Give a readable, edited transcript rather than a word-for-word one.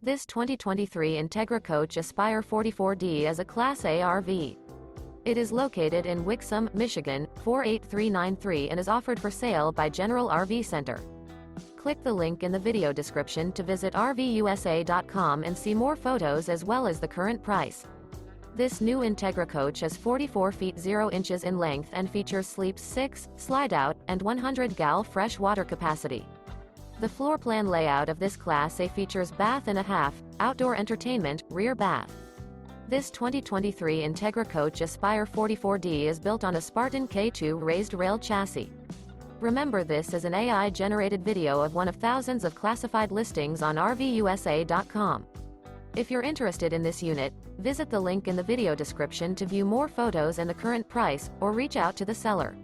This 2023 Entegra Coach Aspire 44D is a Class A RV. It is located in Wixom, Michigan, 48393 and is offered for sale by General RV Center. Click the link in the video description to visit RVUSA.com and see more photos as well as the current price. This new Entegra Coach is 44 feet 0 inches in length and features sleeps 6, Slideout, and 100 gal fresh water capacity. The floor plan layout of this Class A features bath and a half, outdoor entertainment, rear bath. This 2023 Entegra Coach Aspire 44D is built on a Spartan K2 Raised-Rail chassis. Remember, this is an AI-generated video of one of thousands of classified listings on RVUSA.com. If you're interested in this unit, visit the link in the video description to view more photos and the current price, or reach out to the seller.